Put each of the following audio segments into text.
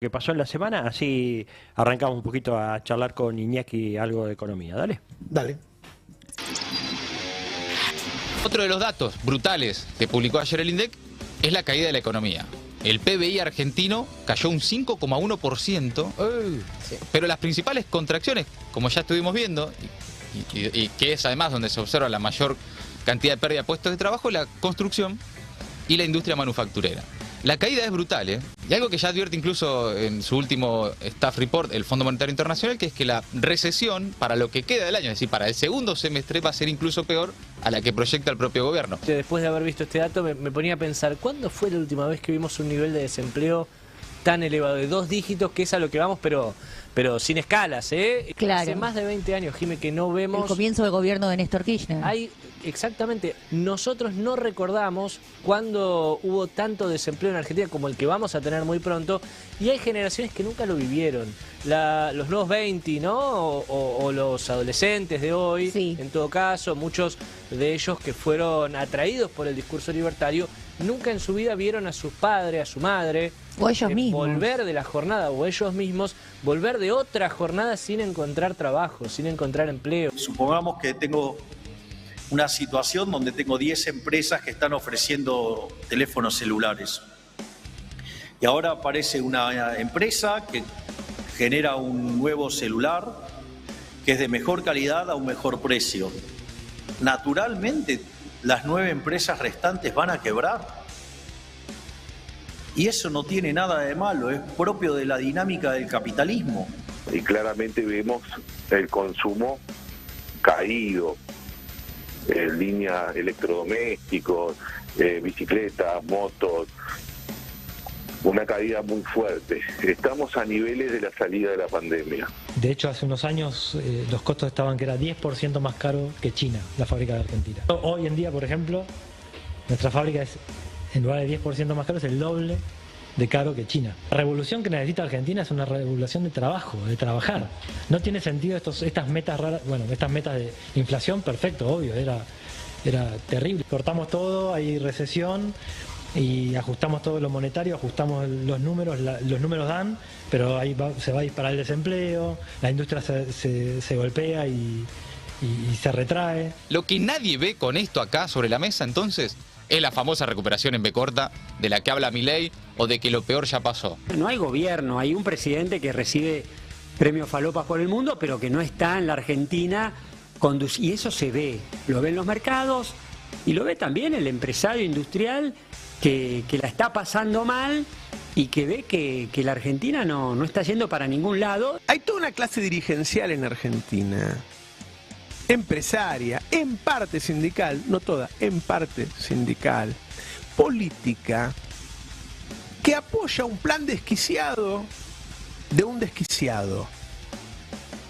Que pasó en la semana, así arrancamos un poquito a charlar con Iñaki algo de economía. Dale. Dale. Otro de los datos brutales que publicó ayer el INDEC es la caída de la economía. El PBI argentino cayó un 5,1%, pero las principales contracciones, como ya estuvimos viendo, y que es además donde se observa la mayor cantidad de pérdida de puestos de trabajo, la construcción y la industria manufacturera. La caída es brutal, ¿eh? Y algo que ya advierte incluso en su último staff report el Fondo Monetario Internacional, que es que la recesión para lo que queda del año, es decir, para el segundo semestre, va a ser incluso peor a la que proyecta el propio gobierno. Después de haber visto este dato me ponía a pensar, ¿cuándo fue la última vez que vimos un nivel de desempleo tan elevado, de 2 dígitos, que es a lo que vamos, pero sin escalas, ¿eh? Claro. Hace más de 20 años, Jime, que no vemos... El comienzo del gobierno de Néstor Kirchner. Exactamente, nosotros no recordamos cuándo hubo tanto desempleo en Argentina como el que vamos a tener muy pronto, y hay generaciones que nunca lo vivieron. Los nuevos 20, ¿no? O los adolescentes de hoy, Sí. En todo caso, muchos de ellos que fueron atraídos por el discurso libertario, nunca en su vida vieron a sus padres, a su madre, O ellos mismos. volver de la jornada, o ellos mismos, volver de otra jornada sin encontrar trabajo, sin encontrar empleo. Supongamos que tengo una situación donde tengo 10 empresas que están ofreciendo teléfonos celulares. Y ahora aparece una empresa que genera un nuevo celular que es de mejor calidad a un mejor precio. Naturalmente, las 9 empresas restantes van a quebrar. Y eso no tiene nada de malo, es propio de la dinámica del capitalismo. Y claramente vemos el consumo caído, líneas electrodomésticos, bicicletas, motos, una caída muy fuerte. Estamos a niveles de la salida de la pandemia. De hecho, hace unos años los costos estaban que era 10% más caro que China, la fábrica de Argentina. Hoy en día, por ejemplo, nuestra fábrica es, en lugar de 10% más caro, es el doble de caro que China. La revolución que necesita Argentina es una revolución de trabajo, de trabajar. No tiene sentido estas metas raras, bueno, estas metas de inflación, perfecto, obvio, era terrible. Cortamos todo, hay recesión y ajustamos todo lo monetario, ajustamos los números, los números dan, pero ahí se va a disparar el desempleo, la industria se golpea y se retrae. Lo que nadie ve con esto acá sobre la mesa, entonces, es la famosa recuperación en B corta de la que habla Milei, o de que lo peor ya pasó. No hay gobierno, hay un presidente que recibe premios falopas por el mundo, pero que no está en la Argentina, y eso se ve, lo ven los mercados y lo ve también el empresario industrial que la está pasando mal y que ve que la Argentina no está yendo para ningún lado. Hay toda una clase dirigencial en Argentina, empresaria, en parte sindical, no toda, en parte sindical, política, que apoya un plan desquiciado de un desquiciado.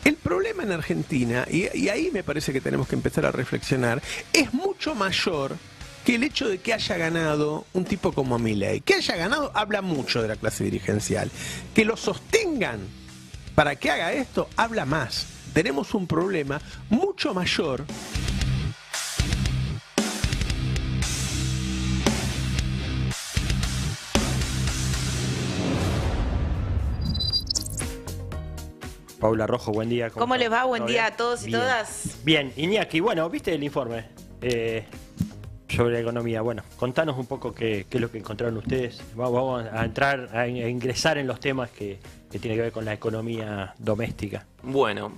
El problema en Argentina, y ahí me parece que tenemos que empezar a reflexionar, es mucho mayor que el hecho de que haya ganado un tipo como Milei. Que haya ganado habla mucho de la clase dirigencial. Que lo sostengan para que haga esto habla más. Tenemos un problema mucho mayor. Paula Rojo, buen día. ¿Cómo les va? Buen ¿Todo día bien? a todos y Bien. todas. Bien, Iñaki, bueno, ¿viste el informe sobre la economía? Bueno, contanos un poco qué es lo que encontraron ustedes. Vamos a entrar, a ingresar en los temas que tienen que ver con la economía doméstica. Bueno,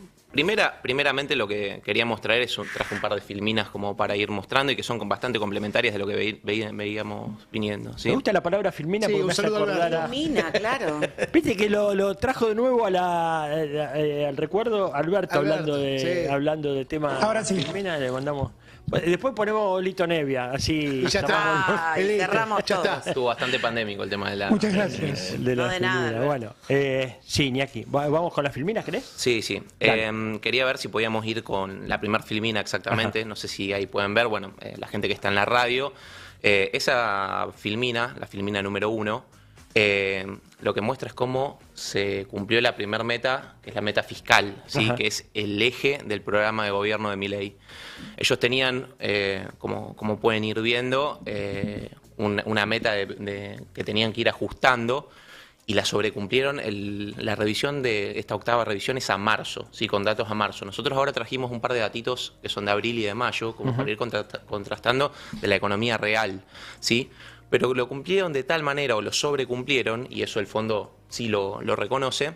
primeramente lo que queríamos traer traje un par de filminas como para ir mostrando y que son bastante complementarias de lo que veíamos viniendo. ¿Sí? Me gusta la palabra filmina Sí, porque un me hace saludo a acordar a... Mina, claro. Viste que lo trajo de nuevo al recuerdo Alberto, Alberto, hablando de tema Ahora sí. Filmina, le mandamos. Después ponemos Lito Nevia, así Y ya está. Ay, Listo, cerramos ya todos. está. Estuvo bastante pandémico el tema de la... Muchas gracias. de la No de nada, filmina. Alberto. Bueno, sí, Iñaki, vamos con las filminas, ¿querés? Sí, sí. Dale. Quería ver si podíamos ir con la primer filmina exactamente. No sé si ahí pueden ver, bueno, la gente que está en la radio. Esa filmina, la filmina número 1, lo que muestra es cómo se cumplió la primera meta, que es la meta fiscal, ¿sí? Ajá. Que es el eje del programa de gobierno de Milei. Ellos tenían, como pueden ir viendo, una meta que tenían que ir ajustando y la sobrecumplieron. La revisión de esta octava revisión es a marzo, ¿sí? Con datos a marzo. Nosotros ahora trajimos un par de datitos que son de abril y de mayo, como para ir contrastando de la economía real, ¿sí? Pero lo cumplieron de tal manera o lo sobrecumplieron, y eso el fondo sí lo reconoce,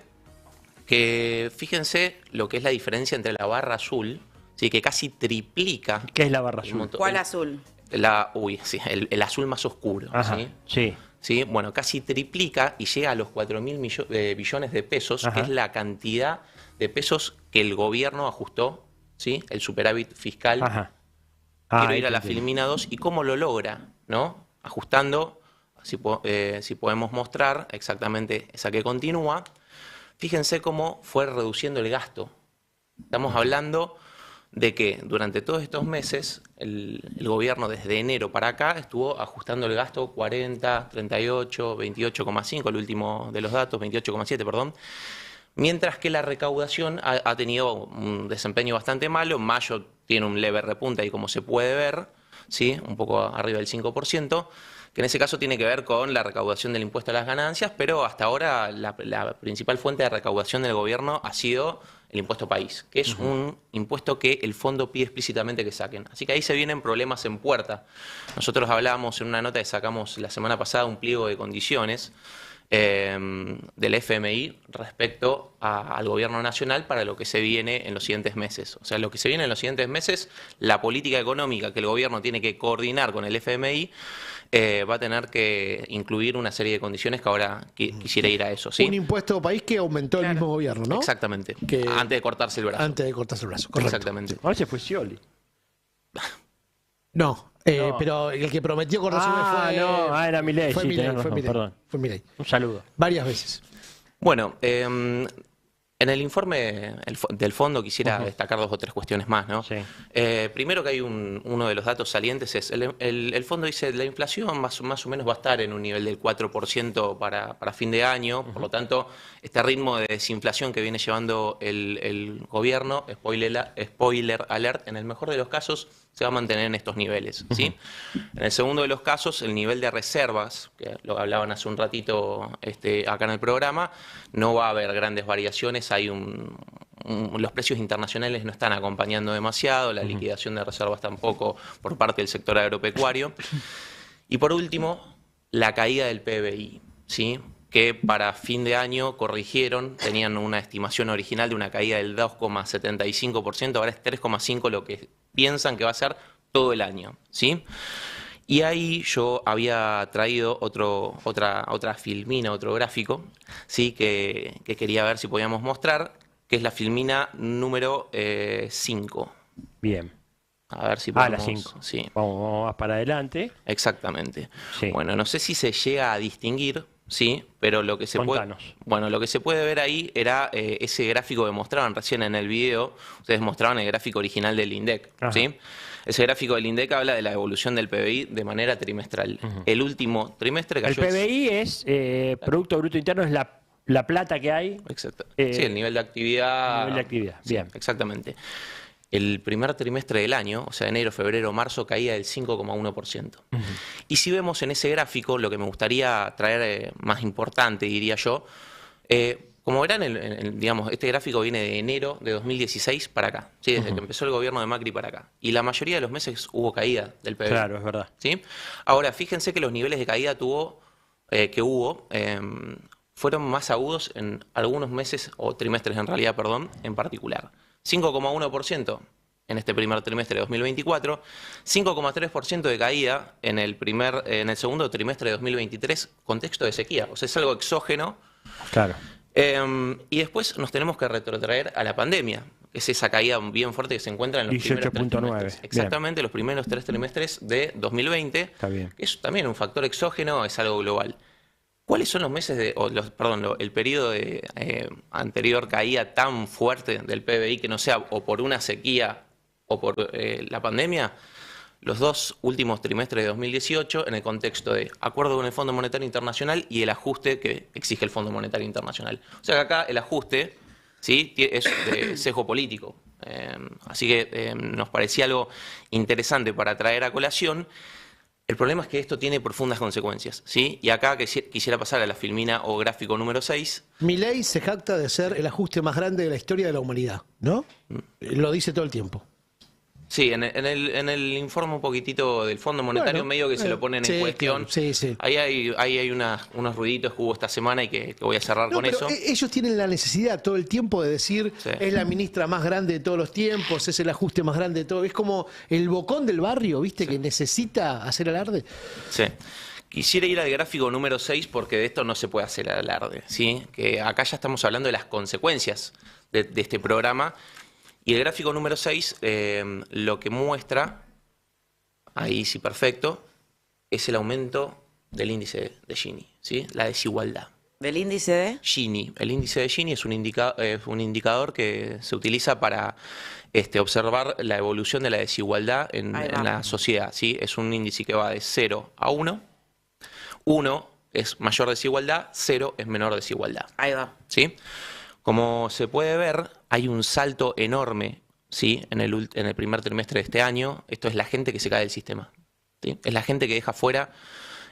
que fíjense lo que es la diferencia entre la barra azul, ¿sí? Que casi triplica. ¿Qué es la barra azul? ¿Cuál azul? El azul más oscuro. Ajá, ¿sí? sí. ¿Sí? Bueno, casi triplica y llega a los 4.000 billones de pesos, Ajá. que es la cantidad de pesos que el gobierno ajustó, ¿sí? El superávit fiscal. Ajá. Quiero ir a la entiendo. Filmina 2 y cómo lo logra, ¿no? Ajustando, si podemos mostrar exactamente esa que continúa. Fíjense cómo fue reduciendo el gasto. Estamos hablando de que durante todos estos meses el gobierno desde enero para acá estuvo ajustando el gasto 40, 38, 28,5, el último de los datos, 28,7, perdón. Mientras que la recaudación ha tenido un desempeño bastante malo. En mayo tiene un leve repunte ahí, como se puede ver, ¿sí? Un poco arriba del 5%, que en ese caso tiene que ver con la recaudación del impuesto a las ganancias, pero hasta ahora la principal fuente de recaudación del gobierno ha sido el impuesto país, que es un impuesto que el fondo pide explícitamente que saquen. Así que ahí se vienen problemas en puerta. Nosotros hablábamos en una nota que sacamos la semana pasada un pliego de condiciones del FMI respecto al gobierno nacional para lo que se viene en los siguientes meses. O sea, lo que se viene en los siguientes meses, la política económica que el gobierno tiene que coordinar con el FMI va a tener que incluir una serie de condiciones que ahora quisiera ir a eso. ¿Sí? Un impuesto país que aumentó el mismo gobierno, ¿no? Exactamente. Antes de cortarse el brazo. Antes de cortarse el brazo, correcto. Exactamente. Ahora se fue Scioli. No, pero el que prometió cortarse era Milei, fue sí, Milei, tenés razón, perdón. Fue Milei. Un saludo. Varias veces. Bueno, en el informe del fondo quisiera destacar 2 o 3 cuestiones más, ¿no? Sí. Primero que hay uno de los datos salientes es, el fondo dice la inflación más o menos va a estar en un nivel del 4% para fin de año, por lo tanto, este ritmo de desinflación que viene llevando el gobierno, spoiler alert, en el mejor de los casos se va a mantener en estos niveles, ¿sí? En el segundo de los casos, el nivel de reservas, que lo hablaban hace un ratito acá en el programa, no va a haber grandes variaciones. Los precios internacionales no están acompañando demasiado, la liquidación de reservas tampoco por parte del sector agropecuario. Y por último, la caída del PBI, ¿sí? Que para fin de año corrigieron, tenían una estimación original de una caída del 2,75%, ahora es 3,5% lo que piensan que va a ser todo el año, ¿sí? Y ahí yo había traído otra filmina, otro gráfico, ¿sí? Que quería ver si podíamos mostrar, que es la filmina número 5. Bien. A ver si podemos... la 5. Sí. Vamos para adelante. Exactamente. Sí. Bueno, no sé si se llega a distinguir, sí, pero lo que se puede ver ahí era ese gráfico que mostraban recién en el video. Ustedes mostraban el gráfico original del INDEC, ¿sí? Ese gráfico del INDEC habla de la evolución del PBI de manera trimestral. El último trimestre cayó... El PBI es Producto Bruto Interno, es la plata que hay. Exacto. Sí, el nivel de actividad. El nivel de actividad, bien. Sí, exactamente. El primer trimestre del año, o sea, enero, febrero, marzo, caía del 5,1%. Y si vemos en ese gráfico, lo que me gustaría traer más importante, diría yo, como verán, digamos, este gráfico viene de enero de 2016 para acá, ¿sí? Desde que empezó el gobierno de Macri para acá. Y la mayoría de los meses hubo caída del PBI. Claro, es verdad. ¿Sí? Ahora, fíjense que los niveles de caída que hubo fueron más agudos en algunos meses, o trimestres en realidad, perdón, en particular. 5,1% en este primer trimestre de 2024, 5,3% de caída en el segundo trimestre de 2023, contexto de sequía, o sea, es algo exógeno. Claro. Y después nos tenemos que retrotraer a la pandemia, que es esa caída bien fuerte que se encuentra en los primeros 3 trimestres. Exactamente, los primeros 3 trimestres de 2020. Está bien. Que es también un factor exógeno, es algo global. ¿Cuáles son los meses el periodo de anterior caída tan fuerte del PBI que no sea o por una sequía o por la pandemia? Los 2 últimos trimestres de 2018 en el contexto de acuerdo con el Fondo Monetario Internacional y el ajuste que exige el Fondo Monetario Internacional. O sea que acá el ajuste, ¿sí?, es de sesgo político. Así que nos parecía algo interesante para traer a colación. El problema es que esto tiene profundas consecuencias, ¿sí? Y acá quisiera pasar a la filmina o gráfico número 6. Milei se jacta de ser el ajuste más grande de la historia de la humanidad, ¿no? Lo dice todo el tiempo. Sí, en el informe un poquitito del Fondo Monetario medio que se lo ponen en cuestión. Claro, sí. Ahí hay unos ruiditos que hubo esta semana y que voy a cerrar con pero eso. Ellos tienen la necesidad todo el tiempo de decir es la ministra más grande de todos los tiempos, es el ajuste más grande de todo. Es como el bocón del barrio, ¿viste? Que necesita hacer alarde. Sí. Quisiera ir al gráfico número 6 porque de esto no se puede hacer alarde, ¿sí? Que acá ya estamos hablando de las consecuencias de este programa. Y el gráfico número 6 lo que muestra, ahí sí perfecto, es el aumento del índice de Gini, ¿sí? La desigualdad. ¿Del índice de? Gini. El índice de Gini es un indicador que se utiliza para observar la evolución de la desigualdad en la sociedad, ¿sí? Es un índice que va de 0 a 1. 1 es mayor desigualdad, 0 es menor desigualdad. Ahí va. ¿Sí? Como se puede ver, hay un salto enorme, ¿sí? en el primer trimestre de este año. Esto es la gente que se cae del sistema, ¿sí? Es la gente que deja fuera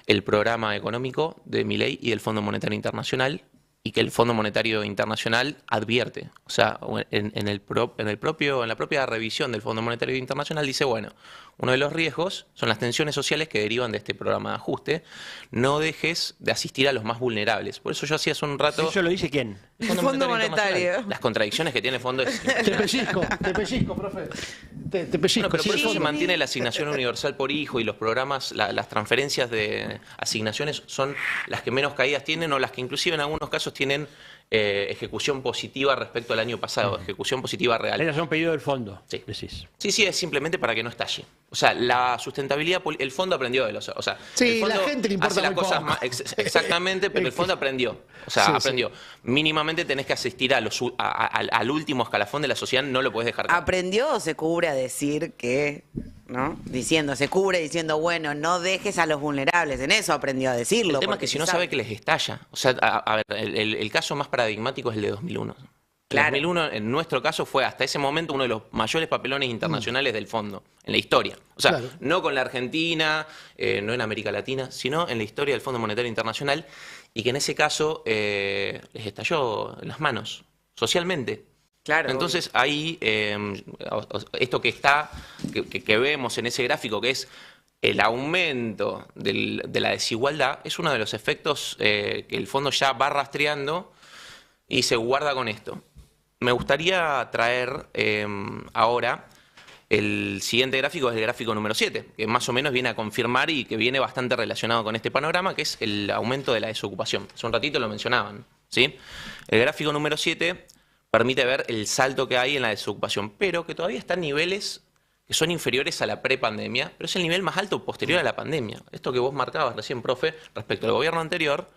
el programa económico de Milei y del Fondo Monetario Internacional, y que el Fondo Monetario Internacional advierte. O sea, en la propia revisión del Fondo Monetario Internacional dice, bueno, uno de los riesgos son las tensiones sociales que derivan de este programa de ajuste. No dejes de asistir a los más vulnerables. Por eso yo hacía hace un rato... ¿Eso lo dice quién? El Fondo Monetario. Las contradicciones que tiene el fondo es... Te pellizco, profe. Te pellizco. Bueno, pero por eso se mantiene la asignación universal por hijo y los programas, las transferencias de asignaciones son las que menos caídas tienen o las que inclusive en algunos casos tienen ejecución positiva respecto al año pasado, ejecución positiva real. Era un pedido del fondo, sí. decís. Sí, es simplemente para que no estalle. O sea, la sustentabilidad, el fondo aprendió de los... O sea, sí, el fondo la gente le importa hace las muy cosas poco. más, exactamente, pero el fondo aprendió. O sea, aprendió. Mínimamente tenés que asistir al último escalafón de la sociedad, no lo podés dejar caer. ¿Aprendió o se cubre a decir que, ¿no? Se cubre diciendo, bueno, no dejes a los vulnerables? En eso aprendió a decirlo. El tema es que si no sabe que les estalla. O sea, a ver, el caso más paradigmático es el de 2001. Claro. 2001, en nuestro caso, fue hasta ese momento uno de los mayores papelones internacionales del fondo, en la historia. O sea, no con la Argentina, no en América Latina, sino en la historia del Fondo Monetario Internacional, y que en ese caso les estalló en las manos, socialmente. Claro. Entonces ahí, esto que vemos en ese gráfico, que es el aumento de la desigualdad, es uno de los efectos que el fondo ya va rastreando y se guarda con esto. Me gustaría traer ahora el siguiente gráfico, es el gráfico número 7, que más o menos viene a confirmar y que viene bastante relacionado con este panorama, que es el aumento de la desocupación. Hace un ratito lo mencionaban, ¿sí? El gráfico número 7 permite ver el salto que hay en la desocupación, pero que todavía está en niveles que son inferiores a la prepandemia, pero es el nivel más alto posterior a la pandemia. Esto que vos marcabas recién, profe, respecto al gobierno anterior,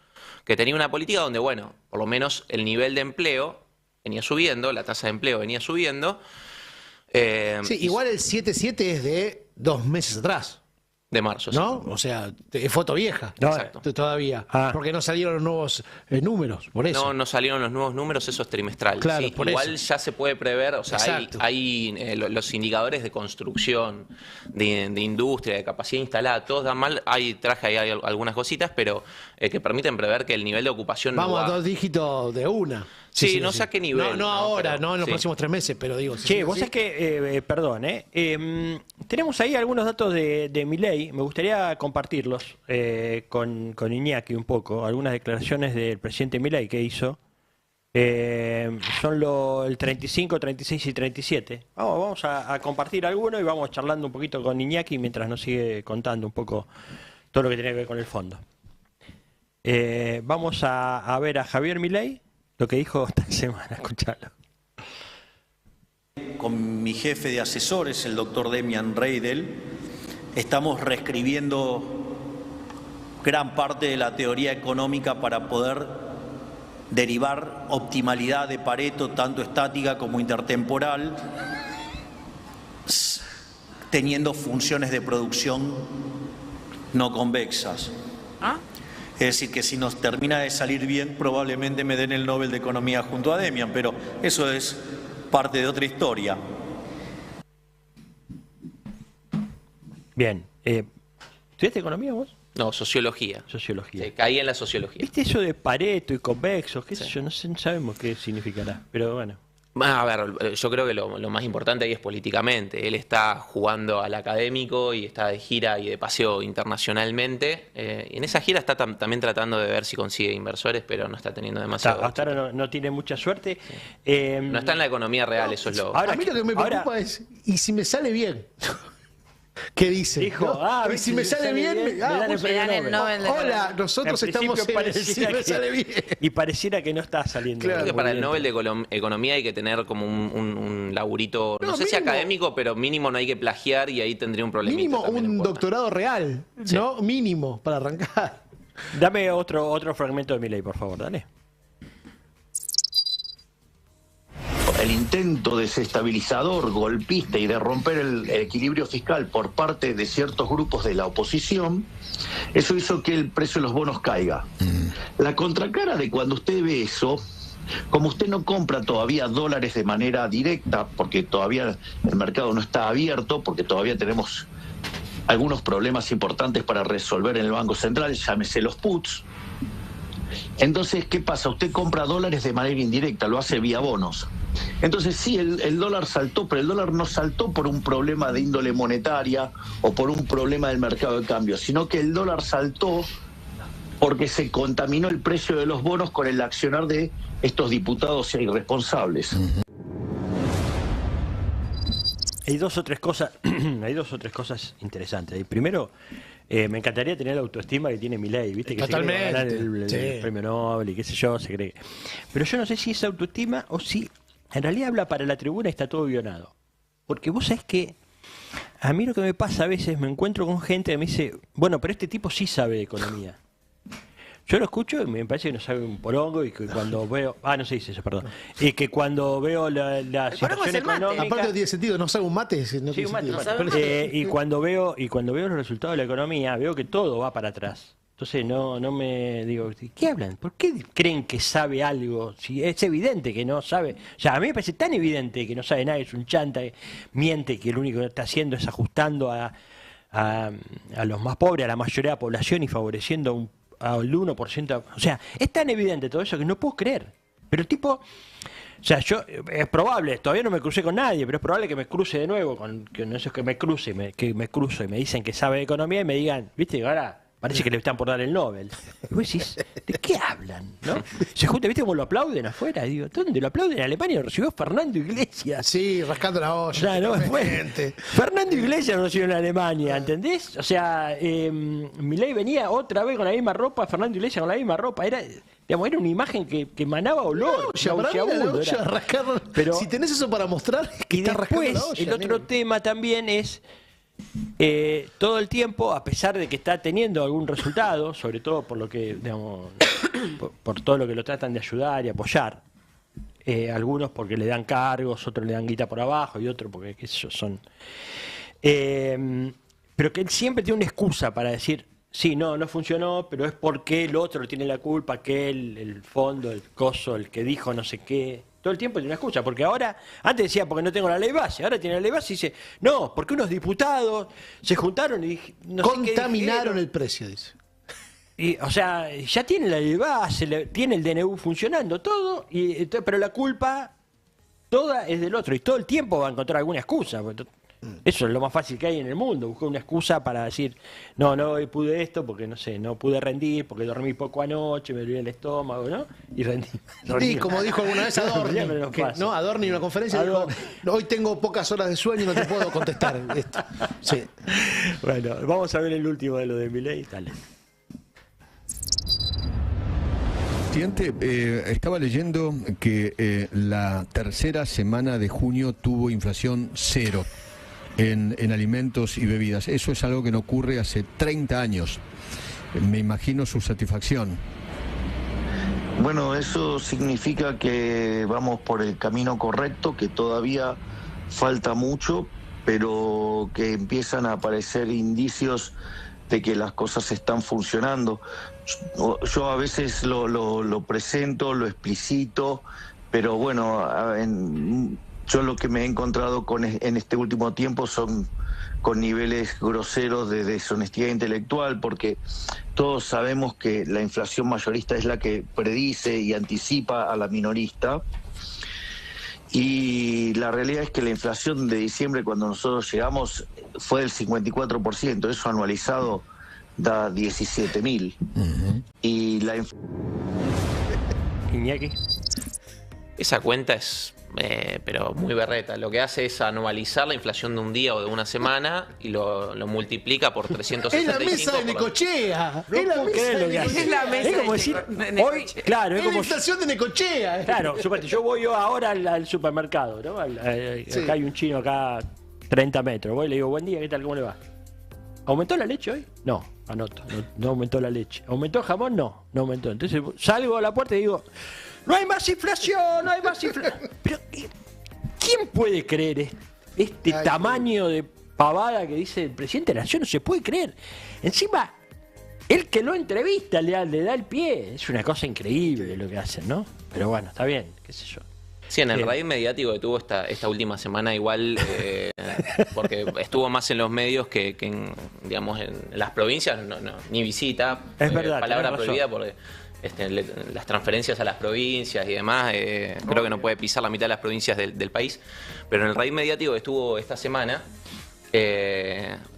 que tenía una política donde, bueno, por lo menos el nivel de empleo venía subiendo, la tasa de empleo venía subiendo. Sí, igual el 7.7 es de 2 meses atrás. De marzo, ¿no? O sea, es foto vieja. No, exacto. Todavía. Porque no salieron los nuevos números, por eso. No salieron los nuevos números, eso es trimestral. Claro, ¿sí? por igual eso. ya se puede prever, o sea, Exacto. hay los indicadores de construcción, de industria, de capacidad instalada, todos dan mal. Traje ahí algunas cositas, pero que permiten prever que el nivel de ocupación Vamos no va... a 2 dígitos de una. Sí, no sé a qué nivel. No ahora, pero, no en los sí. próximos 3 meses, pero digo... Che, vos sabés que, perdón, tenemos ahí algunos datos de Milei, me gustaría compartirlos con Iñaki un poco, algunas declaraciones del presidente Milei que hizo. Son el 35, 36 y 37. Vamos a compartir alguno y vamos charlando un poquito con Iñaki mientras nos sigue contando un poco todo lo que tiene que ver con el fondo. Vamos a ver a Javier Milei, lo que dijo esta semana, escuchalo. Con mi jefe de asesores, el doctor Demian Reidel, estamos reescribiendo gran parte de la teoría económica para poder derivar optimalidad de Pareto, tanto estática como intertemporal, teniendo funciones de producción no convexas. Es decir, que si nos termina de salir bien, probablemente me den el Nobel de Economía junto a Demian, pero eso es parte de otra historia. Bien. ¿Estudiaste economía vos? No, sociología. Sociología. Sí, caí en la sociología. ¿Viste eso de Pareto y convexos? ¿Qué sé yo? No sabemos qué significará, pero bueno. A ver, yo creo que lo más importante ahí es políticamente. Él está jugando al académico y está de gira y de paseo internacionalmente. Y en esa gira está también tratando de ver si consigue inversores, pero no está teniendo demasiado. Hasta ahora no tiene mucha suerte. No está en la economía real, eso es lo... Ahora, a mí lo que me preocupa es, ¿y si me sale bien? ¿Qué dice? Dijo, ¿no? Y si me sale bien, me dan el Nobel de hola, Economía. nosotros En estamos principio en el si me sale bien. Y pareciera que no está saliendo. Claro. Creo que muy para el bien. Nobel de Economía hay que tener como un laburito, no sé si mínimo. académico, pero mínimo no hay que plagiar y ahí tendría un problemita. Mínimo también un en cuanto. doctorado real, ¿no? Mínimo, para arrancar. Dame otro fragmento de Milei, por favor, dale. El intento desestabilizador, golpista y de romper el equilibrio fiscal por parte de ciertos grupos de la oposición, eso hizo que el precio de los bonos caiga. La contracara de cuando usted ve eso, como usted no compra todavía dólares de manera directa, porque todavía el mercado no está abierto, porque todavía tenemos algunos problemas importantes para resolver en el Banco Central, llámese los puts. Entonces, ¿qué pasa? Usted compra dólares de manera indirecta, lo hace vía bonos. Entonces sí, el dólar saltó, pero el dólar no saltó por un problema de índole monetaria o por un problema del mercado de cambio, sino que el dólar saltó porque se contaminó el precio de los bonos con el accionar de estos diputados irresponsables. Hay dos o tres cosas interesantes. Primero, me encantaría tener la autoestima que tiene Milei, ¿viste? Que Totalmente. se cree ganar el Sí. premio Nobel y qué sé yo, se cree. Pero yo no sé si es autoestima o si en realidad habla para la tribuna y está todo guionado. Porque vos sabés que a mí lo que me pasa a veces, me encuentro con gente que me dice, bueno, pero este tipo sí sabe de economía. Yo lo escucho y me parece que no sabe un porongo y que cuando veo... no se dice eso, perdón. Y que cuando veo la situación económica... Aparte no tiene sentido, no sabe un mate. No Sí, tiene un mate, sentido. un mate. Y cuando veo los resultados de la economía, veo que todo va para atrás. Entonces no me digo, ¿qué hablan? ¿Por qué creen que sabe algo? Si es evidente que no sabe. O sea, a mí me parece tan evidente que no sabe nada, es un chanta, miente, que lo único que está haciendo es ajustando a los más pobres, a la mayoría de la población y favoreciendo al 1%. O sea, es tan evidente todo eso que no puedo creer. Pero el tipo... O sea, es probable, todavía no me crucé con nadie, pero es probable que me cruce de nuevo con esos que me cruce y me dicen que sabe de economía y me digan, viste, ahora parece que le están por dar el Nobel. Y vos decís, ¿de qué hablan? ¿No? Se junta, viste cómo lo aplauden afuera. Y digo, ¿dónde lo aplauden? En Alemania lo recibió Fernando Iglesias. Sí, rascando la olla. O sea, no, Fernando Iglesias lo recibió en Alemania, ¿entendés? O sea, Milei venía otra vez con la misma ropa, Fernando Iglesias con la misma ropa. Era una imagen que emanaba olor. Pero si tenés eso para mostrar, es que y está rascando después, la olla. el otro tema también es todo el tiempo, a pesar de que está teniendo algún resultado, sobre todo por lo que, digamos, por todo lo que lo tratan de ayudar y apoyar, algunos porque le dan cargos, otros le dan guita por abajo y otros porque, qué sé yo, son... pero que él siempre tiene una excusa para decir, sí, no funcionó, pero es porque el otro tiene la culpa, que el fondo, el coso, el que dijo no sé qué. Todo el tiempo tiene una excusa, porque ahora, antes decía porque no tengo la ley base, ahora tiene la ley base y dice, no, porque unos diputados se juntaron y contaminaron el precio, dice. Y, o sea, ya tiene la ley base, tiene el DNU funcionando, todo, pero la culpa toda es del otro, y todo el tiempo va a encontrar alguna excusa. Eso es lo más fácil que hay en el mundo, buscar una excusa para decir, no pude esto porque, no sé, no pude rendir, porque dormí poco anoche, me dolía el estómago, ¿no? Y rendí. Sí, como dijo alguna vez Adorni, Adorni en una conferencia dijo, hoy tengo pocas horas de sueño y no te puedo contestar esto. Sí. Bueno, vamos a ver el último de lo de Milei, dale. Estaba leyendo que la tercera semana de junio tuvo inflación cero en alimentos y bebidas. Eso es algo que no ocurre hace 30 años. Me imagino su satisfacción. Bueno, eso significa que vamos por el camino correcto, que todavía falta mucho, pero que empiezan a aparecer indicios de que las cosas están funcionando. Yo a veces lo presento, lo explicito, pero bueno, Yo lo que me he encontrado en este último tiempo son con niveles groseros de deshonestidad intelectual, porque todos sabemos que la inflación mayorista es la que predice y anticipa a la minorista. Y la realidad es que la inflación de diciembre, cuando nosotros llegamos, fue del 54%. Eso anualizado da 17.000. Y la Iñaki. Esa cuenta es pero muy berreta. Lo que hace es anualizar la inflación de un día o de una semana y lo multiplica por 365. Es la mesa de Necochea. No es la puedo mesa creer de lo que hace. Necochea. Es la mesa Es como de decir, Necochea. hoy, claro, es Es la como inflación de Necochea. claro, suponete, yo voy ahora al supermercado, ¿no? Sí. Acá hay un chino acá 30 metros. Voy y le digo, buen día, ¿qué tal? ¿Cómo le va? ¿Aumentó la leche hoy? No, anoto, no aumentó la leche. ¿Aumentó el jamón? No aumentó. Entonces salgo a la puerta y digo, no hay más inflación, no hay más inflación. Pero, ¿quién puede creer este tamaño de pavada que dice el presidente de la Nación? No se puede creer. Encima, el que lo entrevista le da el pie. Es una cosa increíble lo que hacen, ¿no? Pero bueno, está bien, qué sé yo. Sí, en el Bien. raíz mediático que tuvo esta última semana igual, porque estuvo más en los medios que en, digamos, en las provincias, ni visita. Es verdad, Palabra tenés razón. prohibida porque las transferencias a las provincias y demás, creo que no puede pisar la mitad de las provincias del país. Pero en el raíz mediático que estuvo esta semana,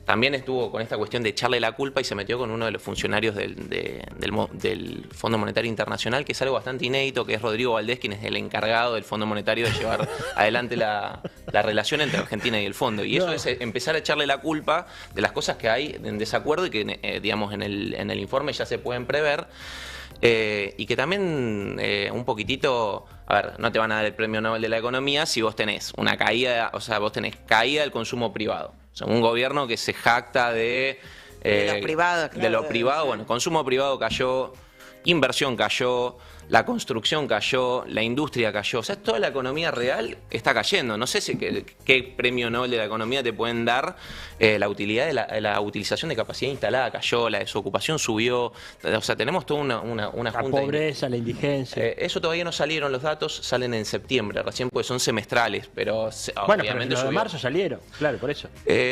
también estuvo con esta cuestión de echarle la culpa y se metió con uno de los funcionarios del Fondo Monetario Internacional, que es algo bastante inédito, que es Rodrigo Valdés, quien es el encargado del Fondo Monetario de llevar adelante la relación entre Argentina y el fondo. Y eso es empezar a echarle la culpa de las cosas que hay en desacuerdo y que, digamos, en el informe ya se pueden prever. Y que también un poquitito, a ver, no te van a dar el premio Nobel de la Economía si vos tenés una caída, o sea, vos tenés caída del consumo privado. O sea, un gobierno que se jacta de los privados, claro, de lo privado, bueno, consumo privado cayó, inversión cayó, la construcción cayó, la industria cayó, o sea, toda la economía real está cayendo. No sé si qué premio Nobel de la Economía te pueden dar. La utilidad de la utilización de capacidad instalada cayó, la desocupación subió, o sea, tenemos toda una La junta. pobreza, la indigencia. Eso todavía no salieron los datos, salen en septiembre, recién pues son semestrales, pero Bueno, pero obviamente los de subió. marzo salieron, claro, por eso.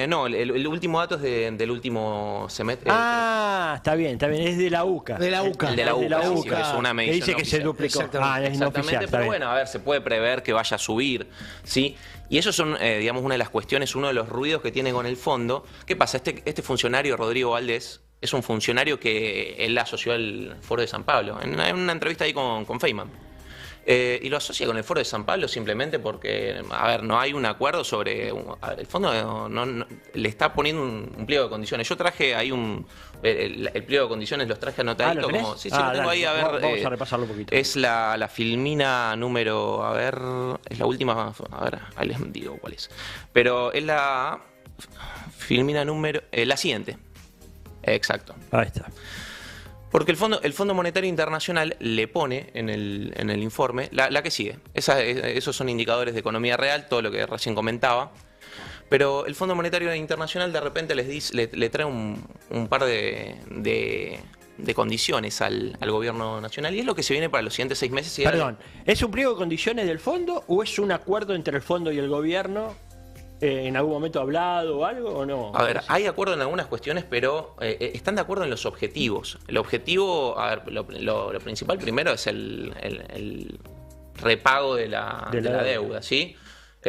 No, el último dato es del último semestre. Está bien, es de la UCA. De la UCA. El de la Es de la UCA, sí, UCA. que es una Que medición dice que se oficial. duplicó. Exactamente. Es no Exactamente, oficial, está pero bien. bueno, a ver, se puede prever que vaya a subir, ¿sí? Y eso son, digamos, una de las cuestiones, uno de los ruidos que tiene con el fondo. ¿Qué pasa? Este funcionario, Rodrigo Valdés, es un funcionario que él asoció al Foro de San Pablo, en una entrevista ahí con Feynman. Y lo asocia con el Foro de San Pablo simplemente porque, a ver, no hay un acuerdo sobre... A ver, el fondo no le está poniendo un pliego de condiciones. Yo traje ahí el pliego de condiciones, los traje anotadito. ¿lo tenés? Como, sí, lo tengo dale, ahí, a ver. Vamos a repasarlo un poquito. Es la filmina número, a ver, es la última, a ver, ahí les digo cuál es. Pero es la filmina número, la siguiente. Exacto. Ahí está. Porque el Fondo Monetario Internacional le pone en el informe la que sigue. Esos son indicadores de economía real, todo lo que recién comentaba. Pero el Fondo Monetario Internacional de repente le trae un par de condiciones al gobierno nacional y es lo que se viene para los siguientes 6 meses. Perdón, ¿es un pliego de condiciones del fondo o es un acuerdo entre el fondo y el gobierno en algún momento hablado o algo o no? A ver, hay acuerdo en algunas cuestiones, pero están de acuerdo en los objetivos. El objetivo, a ver, lo principal primero es el repago de la deuda, ¿sí?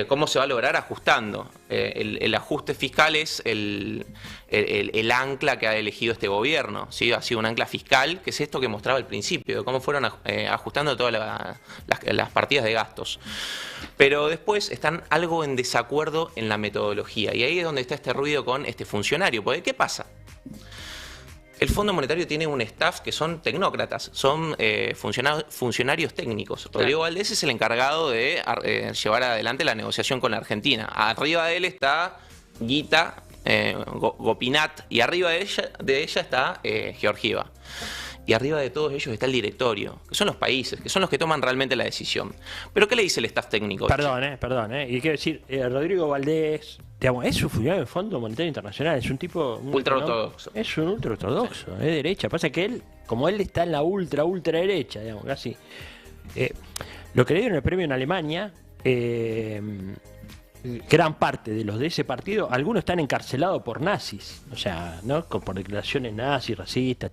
¿Cómo se va a lograr? Ajustando. El ajuste fiscal es el ancla que ha elegido este gobierno, ¿sí? Ha sido un ancla fiscal, que es esto que mostraba al principio, de cómo fueron ajustando todas las partidas de gastos. Pero después están algo en desacuerdo en la metodología, y ahí es donde está este ruido con este funcionario. Porque, ¿qué pasa? El Fondo Monetario tiene un staff que son tecnócratas, son funcionarios técnicos. Rodrigo Valdés es el encargado de llevar adelante la negociación con la Argentina. Arriba de él está Guita Gopinath y arriba de ella está Georgieva. Y arriba de todos ellos está el directorio, que son los países, que son los que toman realmente la decisión. ¿Pero qué le dice el staff técnico? Perdón. Y quiero decir, Rodrigo Valdés, digamos, es un funcionario del Fondo Monetario Internacional, es un tipo... Ultraortodoxo. Es un ultraortodoxo, es derecha. Pasa que él, como él está en la ultra derecha, digamos, casi. Lo que le dieron el premio en Alemania gran parte de los de ese partido, algunos están encarcelados por nazis, o sea, ¿no? Por declaraciones nazis, racistas,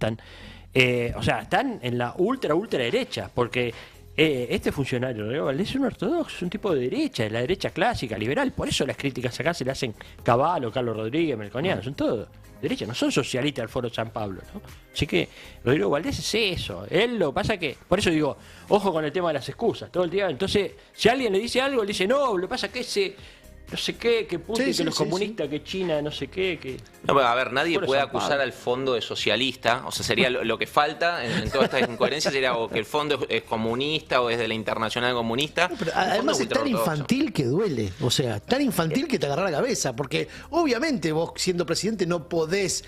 están en la ultra derecha, porque este funcionario Rodrigo Valdés es un ortodoxo, es un tipo de derecha, de la derecha clásica, liberal, por eso las críticas acá se le hacen Cavallo, Carlos Rodríguez, Melconiano, son todos derecha, no son socialistas del Foro San Pablo, ¿no? Así que Rodrigo Valdés es eso, él lo pasa que, por eso digo, ojo con el tema de las excusas, todo el día, entonces, si alguien le dice algo, le dice, no, lo que pasa que ese, no sé qué, que Putin, que los comunistas, que China, no sé qué, que... No, a ver, nadie Foro puede San Pablo. acusar al fondo de socialista, o sea, sería lo que falta en toda esta incoherencia, sería o que el fondo es comunista o es de la Internacional Comunista. Pero además es tan infantil que duele, o sea, tan infantil que te agarra la cabeza, porque obviamente vos siendo presidente no podés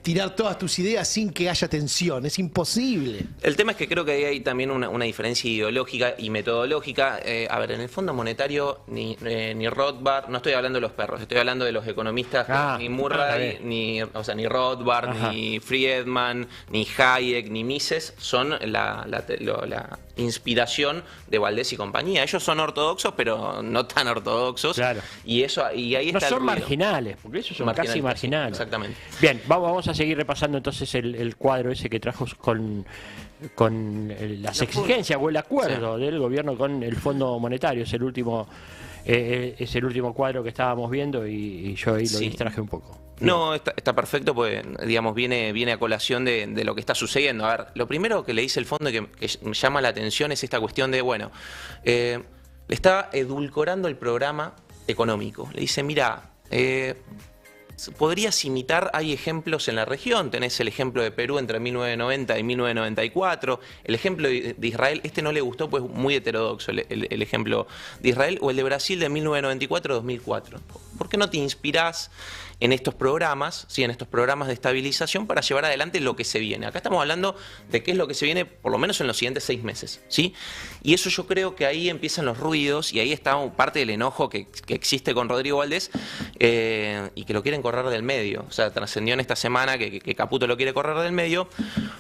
tirar todas tus ideas sin que haya tensión, es imposible. El tema es que creo que ahí hay también una diferencia ideológica y metodológica. A ver, en el Fondo Monetario ni Rothbard, no estoy hablando de los perros, estoy hablando de los economistas, ni Murray, ni Rothbard, ni Friedman, ni Hayek, ni Mises son la inspiración de Valdés y compañía. Ellos son ortodoxos, pero no tan ortodoxos. Claro. Y ahí No está son el ruido. marginales, porque esos son casi marginales. Exactamente. Bien, vamos a seguir repasando entonces el cuadro ese que trajo con las exigencias o el acuerdo del gobierno con el Fondo Monetario. Es el último cuadro que estábamos viendo y yo ahí lo distraje un poco. No, está perfecto, pues digamos viene a colación de lo que está sucediendo. A ver, lo primero que le dice el fondo y que me llama la atención es esta cuestión de, le está edulcorando el programa económico. Le dice, mira, podrías imitar, hay ejemplos en la región, tenés el ejemplo de Perú entre 1990 y 1994, el ejemplo de Israel, no le gustó, pues muy heterodoxo el ejemplo de Israel, o el de Brasil de 1994-2004. ¿Por qué no te inspirás en estos programas, en estos programas de estabilización para llevar adelante lo que se viene? Acá estamos hablando de qué es lo que se viene, por lo menos en los siguientes 6 meses, ¿sí? Y eso yo creo que ahí empiezan los ruidos y ahí está parte del enojo que existe con Rodrigo Valdés y que lo quieren correr del medio. O sea, trascendió en esta semana que Caputo lo quiere correr del medio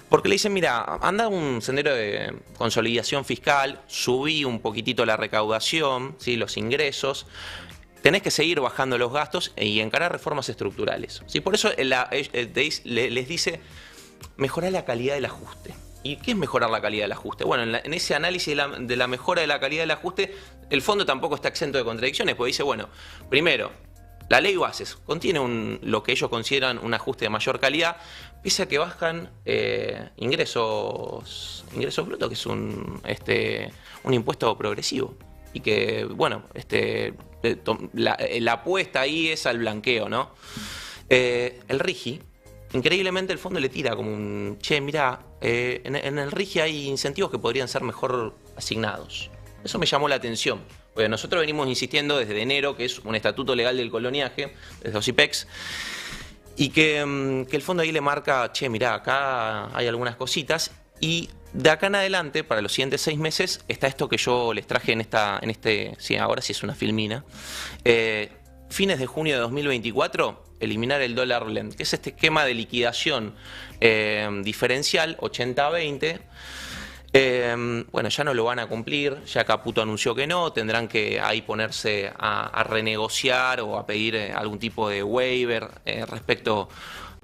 porque le dicen, mira, anda un sendero de consolidación fiscal, subí un poquitito la recaudación, ¿sí? Los ingresos. Tenés que seguir bajando los gastos y encarar reformas estructurales. ¿Sí? Por eso les dice, mejorar la calidad del ajuste. ¿Y qué es mejorar la calidad del ajuste? Bueno, en ese análisis de la mejora de la calidad del ajuste, el fondo tampoco está exento de contradicciones, porque dice, bueno, primero, la ley bases contiene lo que ellos consideran un ajuste de mayor calidad, pese a que bajan ingresos brutos, que es un impuesto progresivo. Y que, bueno, la apuesta ahí es al blanqueo, ¿no? El RIGI, increíblemente el fondo le tira como un, mirá, en el RIGI hay incentivos que podrían ser mejor asignados. Eso me llamó la atención. Porque nosotros venimos insistiendo desde enero, que es un estatuto legal del coloniaje, desde los IPEX, y que el fondo ahí le marca, mirá, acá hay algunas cositas, y de acá en adelante, para los siguientes 6 meses, está esto que yo les traje ahora sí es una filmina. Fines de junio de 2024, eliminar el dólar blend, que es este esquema de liquidación diferencial 80-20. Bueno, ya no lo van a cumplir, ya Caputo anunció que no, tendrán que ahí ponerse a renegociar o a pedir algún tipo de waiver respecto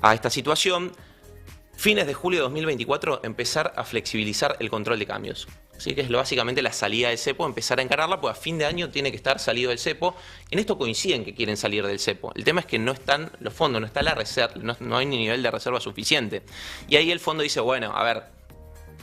a esta situación. Fines de julio de 2024, empezar a flexibilizar el control de cambios. Así que es básicamente la salida del cepo, empezar a encararla, pues a fin de año tiene que estar salido del cepo. En esto coinciden que quieren salir del cepo. El tema es que no están los fondos, no está la reserva, no hay ni nivel de reserva suficiente. Y ahí el fondo dice, bueno, a ver,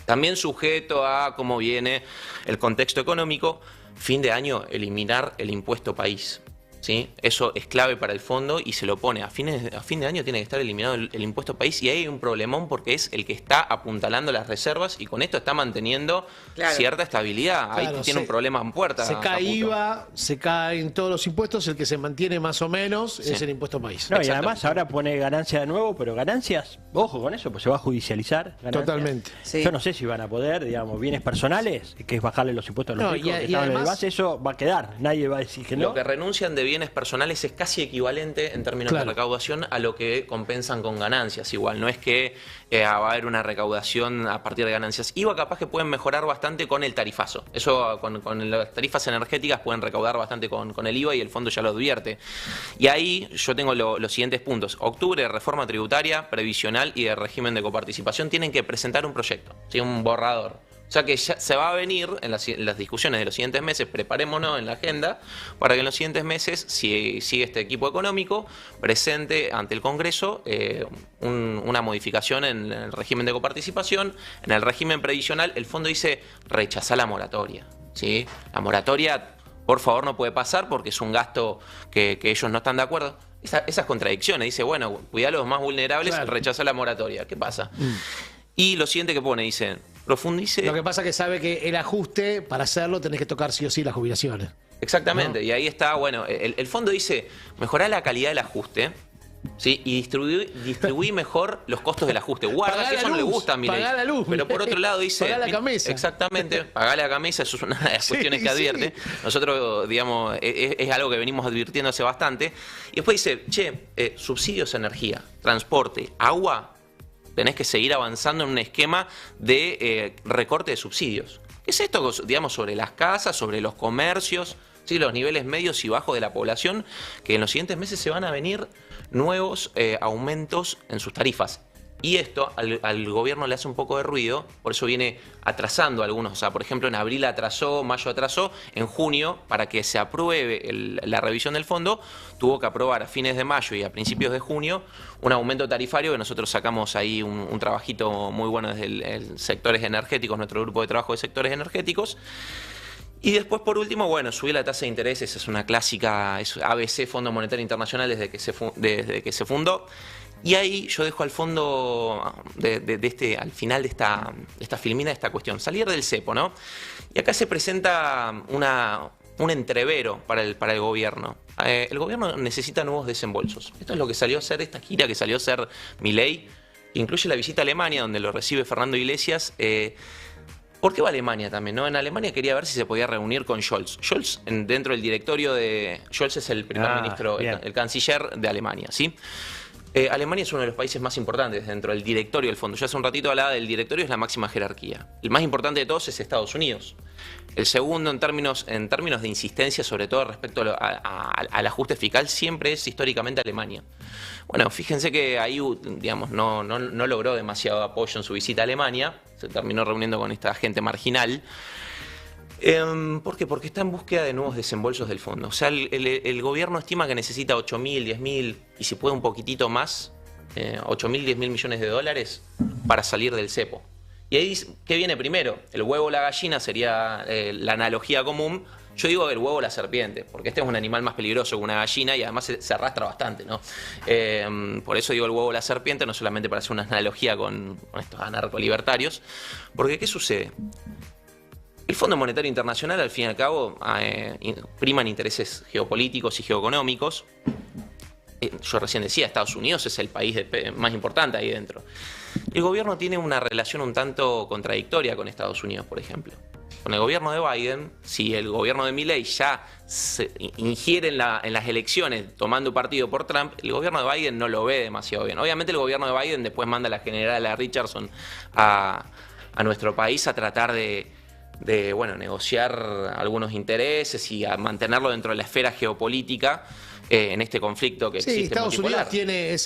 también sujeto a cómo viene el contexto económico, fin de año eliminar el impuesto país. ¿Sí? Eso es clave para el fondo y se lo pone. A fin de año tiene que estar eliminado el impuesto país y ahí hay un problemón porque es el que está apuntalando las reservas y con esto está manteniendo cierta estabilidad. Ahí tiene un problema en puerta. Se cae IVA, se caen todos los impuestos, el que se mantiene más o menos es el impuesto país. No, y además ahora pone ganancia de nuevo, pero ganancias, ojo con eso, pues se va a judicializar. Ganancias. Totalmente. Sí. Yo no sé si van a poder, digamos, bienes personales, que es bajarle los impuestos a los ricos que estaban en el base, eso va a quedar. Nadie va a decir que no. Lo que renuncian de bienes bienes personales es casi equivalente en términos de recaudación a lo que compensan con ganancias. Igual, no es que va a haber una recaudación a partir de ganancias. IVA capaz que pueden mejorar bastante con el tarifazo. Eso, con las tarifas energéticas pueden recaudar bastante con el IVA y el fondo ya lo advierte. Y ahí yo tengo los siguientes puntos. Octubre, reforma tributaria, previsional y de régimen de coparticipación. Tienen que presentar un proyecto, ¿sí? Un borrador. O sea que ya se va a venir en las discusiones de los siguientes meses, preparémonos en la agenda, para que en los siguientes meses, si sigue este equipo económico, presente ante el Congreso una modificación en el régimen de coparticipación. En el régimen previsional, el fondo dice rechazar la moratoria, ¿sí? La moratoria, por favor, no puede pasar porque es un gasto que ellos no están de acuerdo. Esas contradicciones, dice, bueno, cuidar a los más vulnerables, rechazar la moratoria. ¿Qué pasa? Y lo siguiente que pone, dice, profundice... Lo que pasa es que sabe que el ajuste, para hacerlo, tenés que tocar sí o sí las jubilaciones. Exactamente, ¿no? Y ahí está, bueno, el fondo dice, mejorar la calidad del ajuste, ¿sí? Y distribuir mejor los costos del ajuste. Guarda, que eso no le gusta a Milei. Pero por otro lado dice... Pagá la camisa. Exactamente, pagá la camisa, eso es una de las cuestiones que advierte. Nosotros, digamos, es algo que venimos advirtiendo hace bastante. Y después dice, subsidios a energía, transporte, agua... tenés que seguir avanzando en un esquema de recorte de subsidios. ¿Qué es esto, digamos, sobre las casas, sobre los comercios, ¿sí? Los niveles medios y bajos de la población, que en los siguientes meses se van a venir nuevos aumentos en sus tarifas? Y esto al gobierno le hace un poco de ruido, por eso viene atrasando algunos. O sea, por ejemplo, en abril atrasó, mayo atrasó, en junio, para que se apruebe la revisión del fondo, tuvo que aprobar a fines de mayo y a principios de junio un aumento tarifario que nosotros sacamos ahí un trabajito muy bueno desde el sectores energéticos, nuestro grupo de trabajo de sectores energéticos. Y después, por último, bueno, subir la tasa de interés, esa es una clásica, es ABC, Fondo Monetario Internacional, desde que se fundó. Y ahí yo dejo al fondo, al final de esta filmina, esta cuestión, salir del cepo, ¿no? Y acá se presenta un entrevero para el gobierno. El gobierno necesita nuevos desembolsos. Esto es lo que salió a hacer, esta gira que salió a hacer Milei, que incluye la visita a Alemania, donde lo recibe Fernando Iglesias. ¿Por qué va a Alemania también, no? En Alemania quería ver si se podía reunir con Scholz. Scholz, dentro del directorio de... Scholz es el primer ministro, el canciller de Alemania, ¿sí? Alemania es uno de los países más importantes dentro del directorio del fondo. Ya hace un ratito hablaba del directorio, es la máxima jerarquía. El más importante de todos es Estados Unidos. El segundo en términos de insistencia, sobre todo respecto al ajuste fiscal, siempre es históricamente Alemania. Bueno, fíjense que ahí, digamos, no logró demasiado apoyo en su visita a Alemania. Se terminó reuniendo con esta gente marginal. ¿Por qué? Porque está en búsqueda de nuevos desembolsos del fondo. O sea, el gobierno estima que necesita 8.000, 10.000 y si puede un poquitito más, 8.000, 10.000 millones de dólares para salir del cepo. Y ahí, ¿qué viene primero? ¿El huevo o la gallina? Sería la analogía común. Yo digo el huevo o la serpiente, porque este es un animal más peligroso que una gallina y además se arrastra bastante, ¿no? Por eso digo el huevo o la serpiente, no solamente para hacer una analogía con estos anarcolibertarios. Porque, ¿qué sucede? El Fondo Monetario Internacional, al fin y al cabo, priman intereses geopolíticos y geoeconómicos. Yo recién decía, Estados Unidos es el país más importante ahí dentro. El gobierno tiene una relación un tanto contradictoria con Estados Unidos, por ejemplo. Con el gobierno de Biden, si el gobierno de Milei ya se ingiere en las elecciones tomando partido por Trump, el gobierno de Biden no lo ve demasiado bien. Obviamente el gobierno de Biden después manda a la generala Richardson a nuestro país a tratar de negociar algunos intereses y a mantenerlo dentro de la esfera geopolítica en este conflicto que existe. Sí, Estados Unidos tiene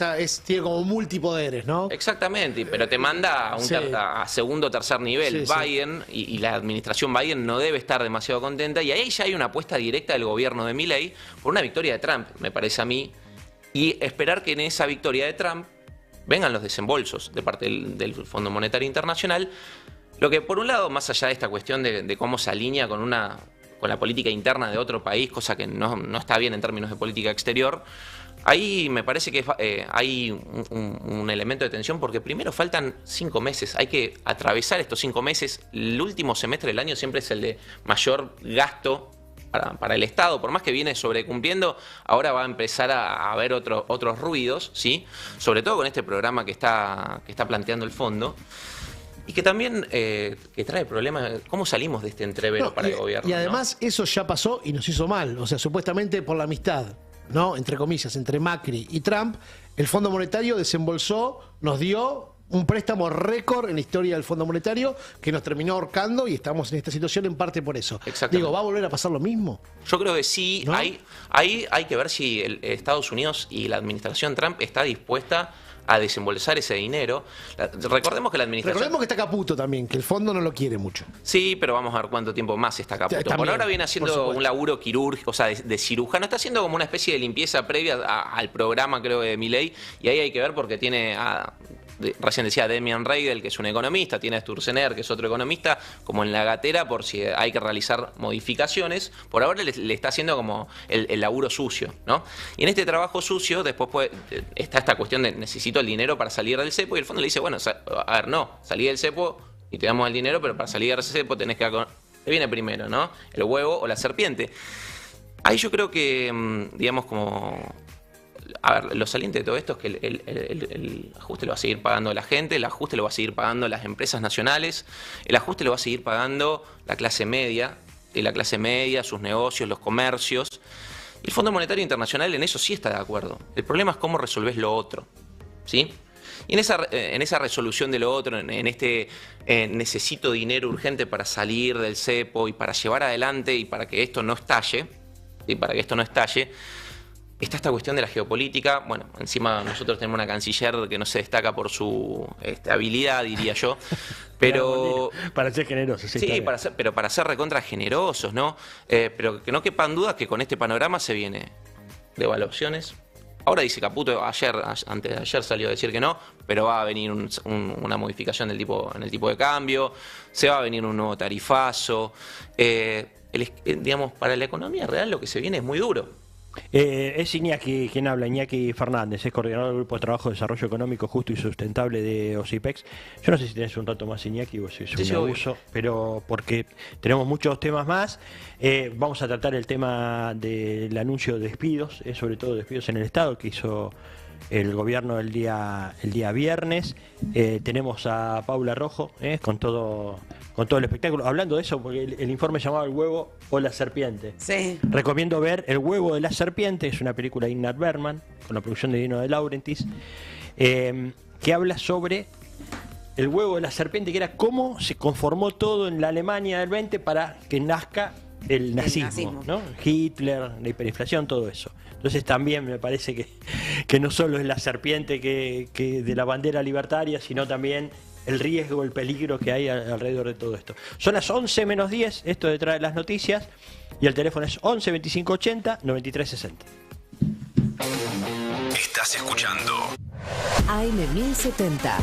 como multipoderes, ¿no? Exactamente, pero te manda a segundo o tercer nivel. Biden y la administración Biden no debe estar demasiado contenta y ahí ya hay una apuesta directa del gobierno de Milei por una victoria de Trump, me parece a mí, y esperar que en esa victoria de Trump vengan los desembolsos de parte del Fondo Monetario Internacional. Lo que, por un lado, más allá de esta cuestión de cómo se alinea con la política interna de otro país, cosa que no está bien en términos de política exterior, ahí me parece que hay un elemento de tensión porque primero faltan 5 meses. Hay que atravesar estos 5 meses. El último semestre del año siempre es el de mayor gasto para el Estado. Por más que viene sobrecumpliendo, ahora va a empezar a haber otros ruidos, ¿sí? Sobre todo con este programa que está planteando el fondo. Y que también que trae problemas. ¿Cómo salimos de este entrevero para el gobierno? Y además eso ya pasó y nos hizo mal. O sea, supuestamente por la amistad, ¿no? Entre comillas, entre Macri y Trump, el Fondo Monetario desembolsó, nos dio un préstamo récord en la historia del Fondo Monetario que nos terminó ahorcando y estamos en esta situación en parte por eso. Digo, ¿va a volver a pasar lo mismo? Yo creo que sí. ¿No? Hay que ver si Estados Unidos y la administración Trump está dispuesta a desembolsar ese dinero. Recordemos que la administración... Recordemos que está Caputo también, que el fondo no lo quiere mucho. Sí, pero vamos a ver cuánto tiempo más está Caputo. También, por ahora viene haciendo un laburo quirúrgico, o sea, de cirujano. Está haciendo como una especie de limpieza previa al programa, creo, de Milei. Y ahí hay que ver porque tiene recién decía Demian Reidel, que es un economista, tiene a Sturzenegger, que es otro economista, como en la gatera por si hay que realizar modificaciones. Por ahora le está haciendo como el laburo sucio, ¿no? Y en este trabajo sucio después está esta cuestión de necesito el dinero para salir del cepo, y el fondo le dice, bueno, a ver, no, salí del cepo y te damos el dinero, pero para salir del cepo tenés que... ¿Qué viene primero, no? ¿El huevo o la serpiente? Ahí yo creo que, digamos, como... A ver, lo saliente de todo esto es que el ajuste lo va a seguir pagando la gente, el ajuste lo va a seguir pagando las empresas nacionales, el ajuste lo va a seguir pagando la clase media, sus negocios, los comercios. Y el Fondo Monetario Internacional en eso sí está de acuerdo. El problema es cómo resolvés lo otro, ¿sí? Y en esa resolución de lo otro, en este necesito dinero urgente para salir del cepo y para llevar adelante y para que esto no estalle, está esta cuestión de la geopolítica. Bueno, encima nosotros tenemos una canciller que no se destaca por su habilidad, diría yo. Pero para ser generosos. Sí, pero para ser recontra generosos, ¿no? Pero que no quepan dudas que con este panorama se viene devaluaciones. Ahora dice Caputo, antes de ayer salió a decir que no, pero va a venir una modificación en el tipo de cambio, se va a venir un nuevo tarifazo. Digamos, para la economía real lo que se viene es muy duro. Es Iñaki quien habla, Iñaki Fernández, es coordinador del Grupo de Trabajo de Desarrollo Económico Justo y Sustentable de OSIPEX. Yo no sé si tenés un rato más, Iñaki, o si es un abuso, pero porque tenemos muchos temas más. Vamos a tratar el tema del anuncio de despidos, sobre todo despidos en el Estado que hizo el gobierno el día viernes. Tenemos a Paula Rojo con todo el espectáculo. Hablando de eso, porque el informe llamaba El huevo o la serpiente. Sí. Recomiendo ver El huevo de la serpiente, es una película de Ingmar Bergman, con la producción de Dino de Laurentiis, que habla sobre el huevo de la serpiente, que era cómo se conformó todo en la Alemania del 20 para que nazca el nazismo, ¿no? Hitler, la hiperinflación, todo eso. Entonces también me parece que no solo es la serpiente que de la bandera libertaria, sino también el riesgo, el peligro que hay alrededor de todo esto. Son las 11 menos 10, esto detrás de las noticias, y el teléfono es 11 25 80 93 60. Estás escuchando AM 1070,